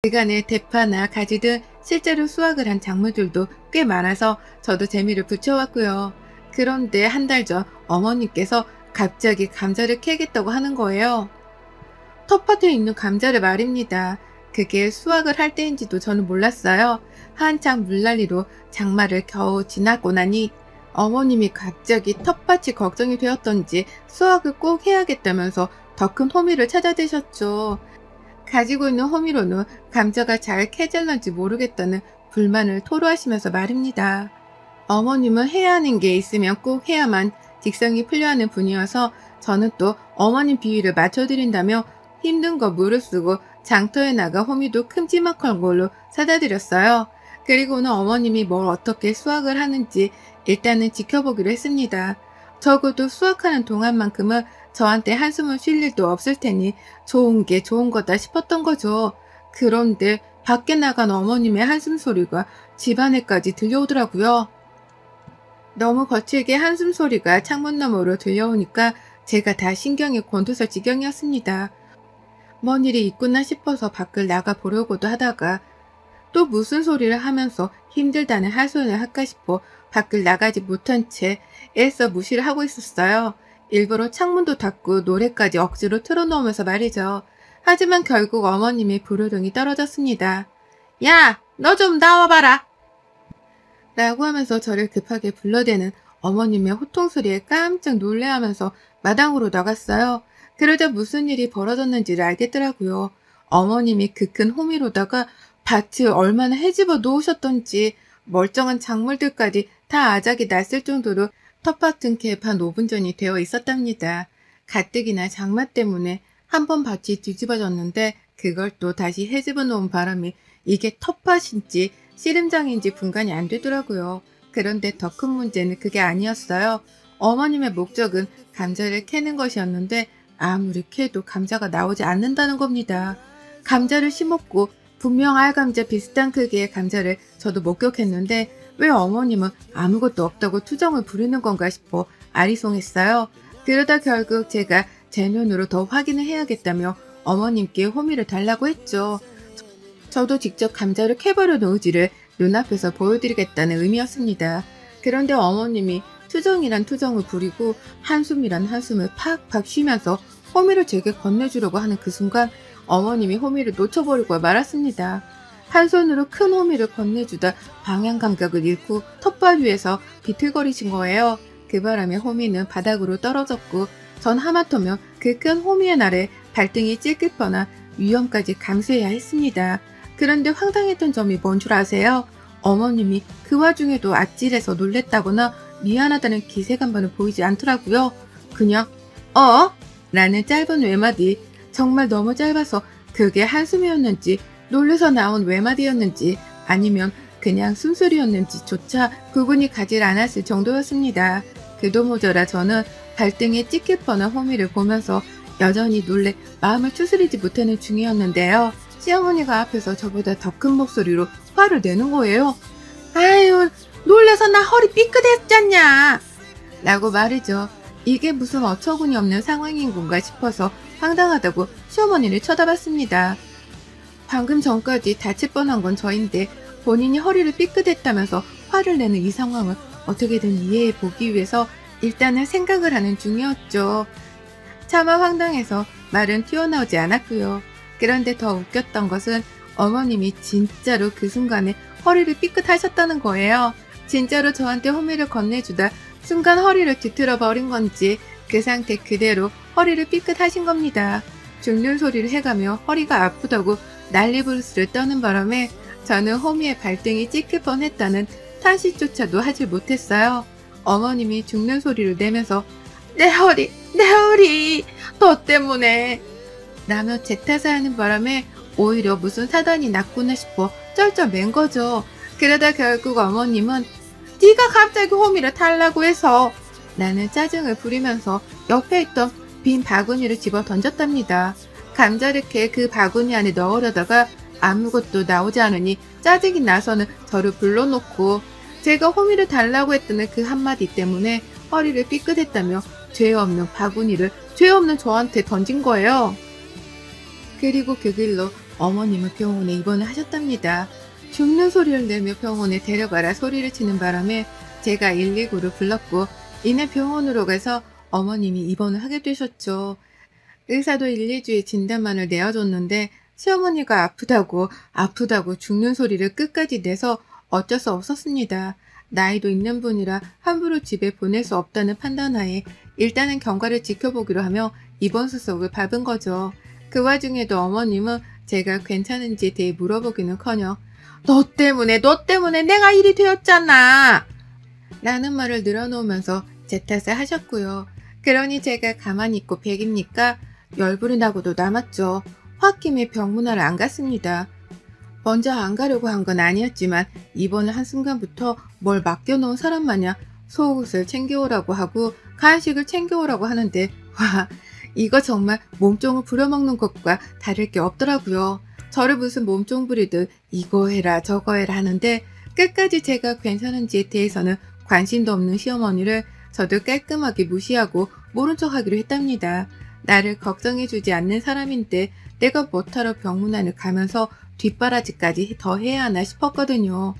그간에 대파나 가지 등 실제로 수확을 한 작물들도 꽤 많아서 저도 재미를 붙여왔고요. 그런데 한 달 전 어머님께서 갑자기 감자를 캐겠다고 하는 거예요. 텃밭에 있는 감자를 말입니다. 그게 수확을 할 때인지도 저는 몰랐어요. 한창 물난리로 장마를 겨우 지나고 나니 어머님이 갑자기 텃밭이 걱정이 되었던지 수확을 꼭 해야겠다면서 더 큰 호미를 찾아대셨죠. 가지고 있는 호미로는 감자가 잘 캐질런지 모르겠다는 불만을 토로하시면서 말입니다. 어머님은 해야 하는 게 있으면 꼭 해야만 직성이 풀려하는 분이어서 저는 또 어머님 비위를 맞춰드린다며 힘든 거 무릅쓰고 장터에 나가 호미도 큼지막한 걸로 사다 드렸어요. 그리고는 어머님이 뭘 어떻게 수확을 하는지 일단은 지켜보기로 했습니다. 적어도 수확하는 동안만큼은 저한테 한숨을 쉴 일도 없을 테니 좋은 게 좋은 거다 싶었던 거죠. 그런데 밖에 나간 어머님의 한숨 소리가 집안에까지 들려오더라고요. 너무 거칠게 한숨 소리가 창문 너머로 들려오니까 제가 다 신경이 곤두설 지경이었습니다. 뭔 일이 있구나 싶어서 밖을 나가 보려고도 하다가 또 무슨 소리를 하면서 힘들다는 하소연을 할까 싶어 밖을 나가지 못한 채 애써 무시를 하고 있었어요. 일부러 창문도 닫고 노래까지 억지로 틀어놓으면서 말이죠. 하지만 결국 어머님의 불호령이 떨어졌습니다. 야, 너 좀 나와봐라! 라고 하면서 저를 급하게 불러대는 어머님의 호통소리에 깜짝 놀래하면서 마당으로 나갔어요. 그러자 무슨 일이 벌어졌는지를 알겠더라고요. 어머님이 그 큰 호미로다가 밭을 얼마나 헤집어 놓으셨던지 멀쩡한 작물들까지 다 아작이 났을 정도로 텃밭은 개판 5분 전이 되어 있었답니다. 가뜩이나 장마 때문에 한 번 밭이 뒤집어졌는데 그걸 또 다시 헤집어 놓은 바람이 이게 텃밭인지 씨름장인지 분간이 안 되더라고요. 그런데 더 큰 문제는 그게 아니었어요. 어머님의 목적은 감자를 캐는 것이었는데 아무리 캐도 감자가 나오지 않는다는 겁니다. 감자를 심었고 분명 알감자 비슷한 크기의 감자를 저도 목격했는데 왜 어머님은 아무것도 없다고 투정을 부리는 건가 싶어 아리송했어요. 그러다 결국 제가 제 눈으로 더 확인을 해야겠다며 어머님께 호미를 달라고 했죠. 저도 직접 감자를 캐보려는 의지를 눈앞에서 보여드리겠다는 의미였습니다. 그런데 어머님이 투정이란 투정을 부리고 한숨이란 한숨을 팍팍 쉬면서 호미를 제게 건네주려고 하는 그 순간 어머님이 호미를 놓쳐버리고 말았습니다. 한 손으로 큰 호미를 건네주다 방향 감각을 잃고 텃밭 위에서 비틀거리신 거예요. 그 바람에 호미는 바닥으로 떨어졌고 전 하마터면 그 큰 호미의 날에 발등이 찔길 뻔한 위험까지 감수해야 했습니다. 그런데 황당했던 점이 뭔 줄 아세요? 어머님이 그 와중에도 아찔해서 놀랬다거나 미안하다는 기색한번은 보이지 않더라고요. 그냥 라는 짧은 외마디, 정말 너무 짧아서 그게 한숨이었는지 놀래서 나온 외마디였는지 아니면 그냥 숨소리였는지조차 구분이 가질 않았을 정도였습니다. 그도 모자라 저는 발등에 찍힐 뻔한 호미를 보면서 여전히 놀래 마음을 추스리지 못하는 중이었는데요. 시어머니가 앞에서 저보다 더 큰 목소리로 화를 내는 거예요. 아유, 놀라서 나 허리 삐끗했잖냐 라고 말이죠. 이게 무슨 어처구니 없는 상황인 건가 싶어서 황당하다고 시어머니를 쳐다봤습니다. 방금 전까지 다칠 뻔한 건 저인데 본인이 허리를 삐끗했다면서 화를 내는 이 상황을 어떻게든 이해해 보기 위해서 일단은 생각을 하는 중이었죠. 차마 황당해서 말은 튀어나오지 않았고요. 그런데 더 웃겼던 것은 어머님이 진짜로 그 순간에 허리를 삐끗하셨다는 거예요. 진짜로 저한테 호미를 건네주다 순간 허리를 뒤틀어 버린 건지 그 상태 그대로 허리를 삐끗하신 겁니다. 죽는 소리를 해가며 허리가 아프다고 난리부르스를 떠는 바람에 저는 호미의 발등이 찍힐 뻔했다는 탄식조차도 하질 못했어요. 어머님이 죽는 소리를 내면서 내 허리 너 때문에 라며 제 탓을 하는 바람에 오히려 무슨 사단이 났구나 싶어 쩔쩔맨 거죠. 그러다 결국 어머님은 네가 갑자기 호미를 달라고 해서 나는 짜증을 부리면서 옆에 있던 빈 바구니를 집어 던졌답니다. 감자를 캐 그 바구니 안에 넣으려다가 아무것도 나오지 않으니 짜증이 나서는 저를 불러놓고 제가 호미를 달라고 했다는 그 한마디 때문에 허리를 삐끗했다며 죄 없는 바구니를 죄 없는 저한테 던진 거예요. 그리고 그 길로 어머님은 병원에 입원을 하셨답니다. 죽는 소리를 내며 병원에 데려가라 소리를 치는 바람에 제가 119를 불렀고 이내 병원으로 가서 어머님이 입원을 하게 되셨죠. 의사도 1, 2주의 진단만을 내어줬는데 시어머니가 아프다고 죽는 소리를 끝까지 내서 어쩔 수 없었습니다. 나이도 있는 분이라 함부로 집에 보낼 수 없다는 판단하에 일단은 경과를 지켜보기로 하며 입원 수속을 밟은 거죠. 그 와중에도 어머님은 제가 괜찮은지에 대해 물어보기는커녕 너 때문에 내가 일이 되었잖아 라는 말을 늘어놓으면서 제 탓을 하셨고요. 그러니 제가 가만히 있고 백입니까? 열불이 나고도 남았죠. 홧김에 병문안을 안 갔습니다. 먼저 안 가려고 한 건 아니었지만 입원을 한 순간부터 뭘 맡겨놓은 사람 마냥 속옷을 챙겨오라고 하고 간식을 챙겨오라고 하는데 와 이거 정말 몸종을 부려먹는 것과 다를 게 없더라고요. 저를 무슨 몸종 부리듯 이거 해라 저거 해라 하는데 끝까지 제가 괜찮은지에 대해서는 관심도 없는 시어머니를 저도 깔끔하게 무시하고 모른 척하기로 했답니다. 나를 걱정해주지 않는 사람인데 내가 뭐하러 병문안을 가면서 뒷바라지까지 더 해야 하나 싶었거든요.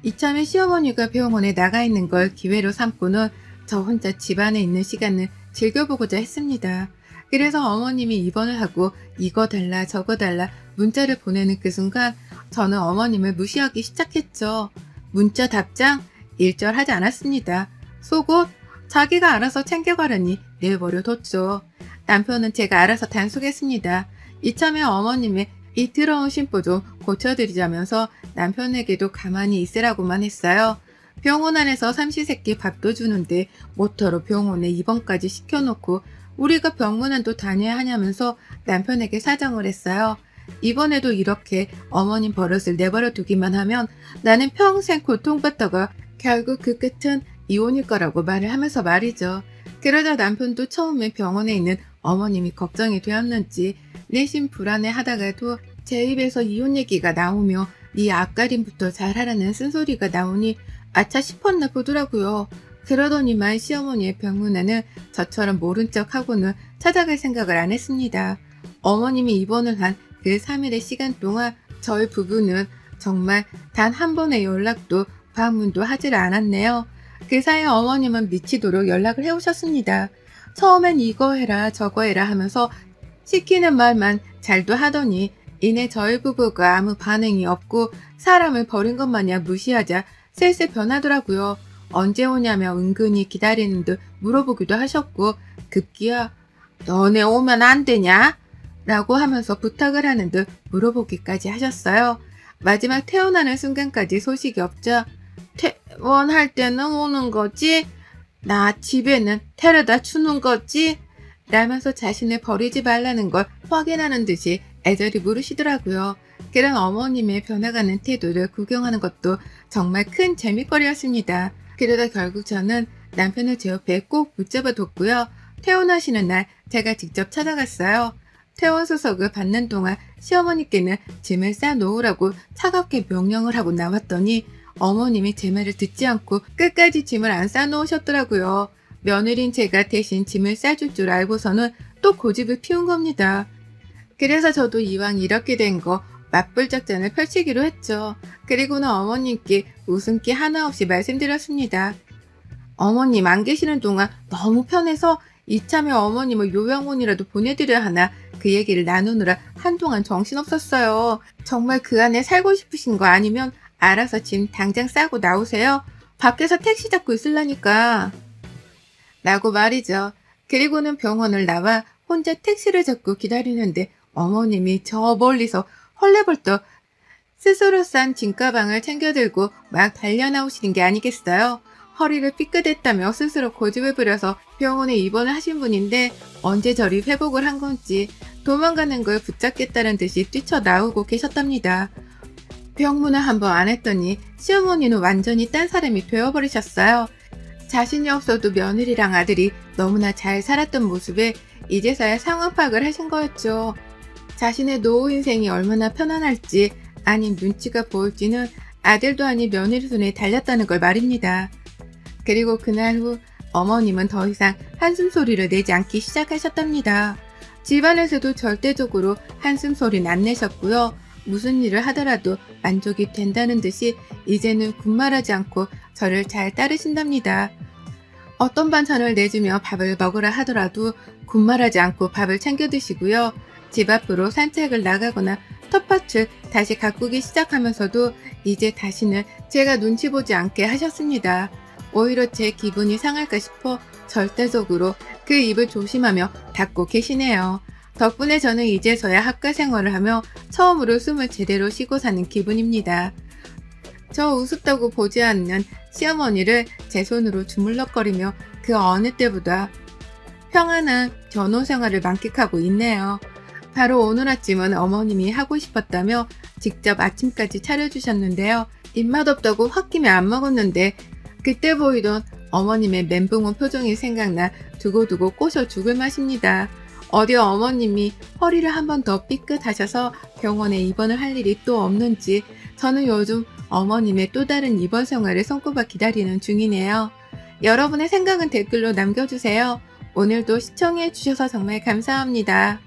이참에 시어머니가 병원에 나가 있는 걸 기회로 삼고는 저 혼자 집안에 있는 시간을 즐겨보고자 했습니다. 그래서 어머님이 입원을 하고 이거 달라 저거 달라 문자를 보내는 그 순간 저는 어머님을 무시하기 시작했죠. 문자 답장 일절하지 않았습니다. 속옷 자기가 알아서 챙겨가려니 내버려 뒀죠. 남편은 제가 알아서 단속했습니다. 이참에 어머님의 이 더러운 심보 좀 고쳐드리자면서 남편에게도 가만히 있으라고만 했어요. 병원 안에서 삼시세끼 밥도 주는데 모터로 병원에 입원까지 시켜놓고 우리가 병문안도 다녀야 하냐면서 남편에게 사정을 했어요. 이번에도 이렇게 어머님 버릇을 내버려 두기만 하면 나는 평생 고통받다가 결국 그 끝은 이혼일 거라고 말을 하면서 말이죠. 그러자 남편도 처음에 병원에 있는 어머님이 걱정이 되었는지 내심 불안해하다가도 제 입에서 이혼 얘기가 나오며 네 앞가림부터 잘하라는 쓴소리가 나오니 아차 싶었나 보더라고요. 그러더니만 시어머니의 병문안은 저처럼 모른 척하고는 찾아갈 생각을 안 했습니다. 어머님이 입원을 한 그 3일의 시간 동안 저희 부부는 정말 단 한 번의 연락도 방문도 하질 않았네요. 그 사이 어머님은 미치도록 연락을 해오셨습니다. 처음엔 이거 해라 저거 해라 하면서 시키는 말만 잘도 하더니 이내 저희 부부가 아무 반응이 없고 사람을 버린 것 마냥 무시하자 슬슬 변하더라고요. 언제 오냐며 은근히 기다리는 듯 물어보기도 하셨고 급기야 너네 오면 안 되냐? 라고 하면서 부탁을 하는 듯 물어보기까지 하셨어요. 마지막 퇴원하는 순간까지 소식이 없자 퇴원할 때는 오는 거지? 나 집에는 데려다 주는 거지? 라면서 자신을 버리지 말라는 걸 확인하는 듯이 애절히 물으시더라고요. 그런 어머님의 변해가는 태도를 구경하는 것도 정말 큰 재미거리였습니다. 그러다 결국 저는 남편을 제 옆에 꼭 붙잡아 뒀고요. 퇴원하시는 날 제가 직접 찾아갔어요. 퇴원 수속을 받는 동안 시어머니께는 짐을 싸놓으라고 차갑게 명령을 하고 나왔더니 어머님이 제 말을 듣지 않고 끝까지 짐을 안 싸놓으셨더라고요. 며느린 제가 대신 짐을 싸줄 줄 알고서는 또 고집을 피운 겁니다. 그래서 저도 이왕 이렇게 된 거 맞불 작전을 펼치기로 했죠. 그리고는 어머님께 웃음기 하나 없이 말씀드렸습니다. 어머님 안 계시는 동안 너무 편해서 이참에 어머님을 요양원이라도 보내드려야 하나 그 얘기를 나누느라 한동안 정신없었어요. 정말 그 안에 살고 싶으신 거 아니면 알아서 짐 당장 싸고 나오세요. 밖에서 택시 잡고 있으려니까. 라고 말이죠. 그리고는 병원을 나와 혼자 택시를 잡고 기다리는데 어머님이 저 멀리서 헐레벌떡 스스로 싼 짐가방을 챙겨들고 막 달려나오시는 게 아니겠어요. 허리를 삐끗했다며 스스로 고집을 부려서 병원에 입원을 하신 분인데 언제 저리 회복을 한 건지 도망가는 걸 붙잡겠다는 듯이 뛰쳐나오고 계셨답니다. 병문안 한번 안 했더니 시어머니는 완전히 딴 사람이 되어버리셨어요. 자신이 없어도 며느리랑 아들이 너무나 잘 살았던 모습에 이제서야 상황 파악을 하신 거였죠. 자신의 노후 인생이 얼마나 편안할지 아닌 눈치가 보일지는 아들도 아닌 며느리 손에 달렸다는 걸 말입니다. 그리고 그날 후 어머님은 더 이상 한숨 소리를 내지 않기 시작하셨답니다. 집안에서도 절대적으로 한숨 소리는 안 내셨고요. 무슨 일을 하더라도 만족이 된다는 듯이 이제는 군말하지 않고 저를 잘 따르신답니다. 어떤 반찬을 내주며 밥을 먹으라 하더라도 군말하지 않고 밥을 챙겨 드시고요. 집 앞으로 산책을 나가거나 텃밭을 다시 가꾸기 시작하면서도 이제 다시는 제가 눈치 보지 않게 하셨습니다. 오히려 제 기분이 상할까 싶어 절대적으로 그 입을 조심하며 닫고 계시네요. 덕분에 저는 이제서야 학과 생활을 하며 처음으로 숨을 제대로 쉬고 사는 기분입니다. 저 우습다고 보지 않는 시어머니를 제 손으로 주물럭거리며 그 어느 때보다 평안한 전후 생활을 만끽하고 있네요. 바로 오늘 아침은 어머님이 하고 싶었다며 직접 아침까지 차려주셨는데요. 입맛 없다고 홧김에 안 먹었는데 그때 보이던 어머님의 멘붕 온 표정이 생각나 두고두고 꼬셔 죽을 맛입니다. 어디 어머님이 허리를 한 번 더 삐끗하셔서 병원에 입원을 할 일이 또 없는지 저는 요즘 어머님의 또 다른 입원 생활을 손꼽아 기다리는 중이네요. 여러분의 생각은 댓글로 남겨주세요. 오늘도 시청해 주셔서 정말 감사합니다.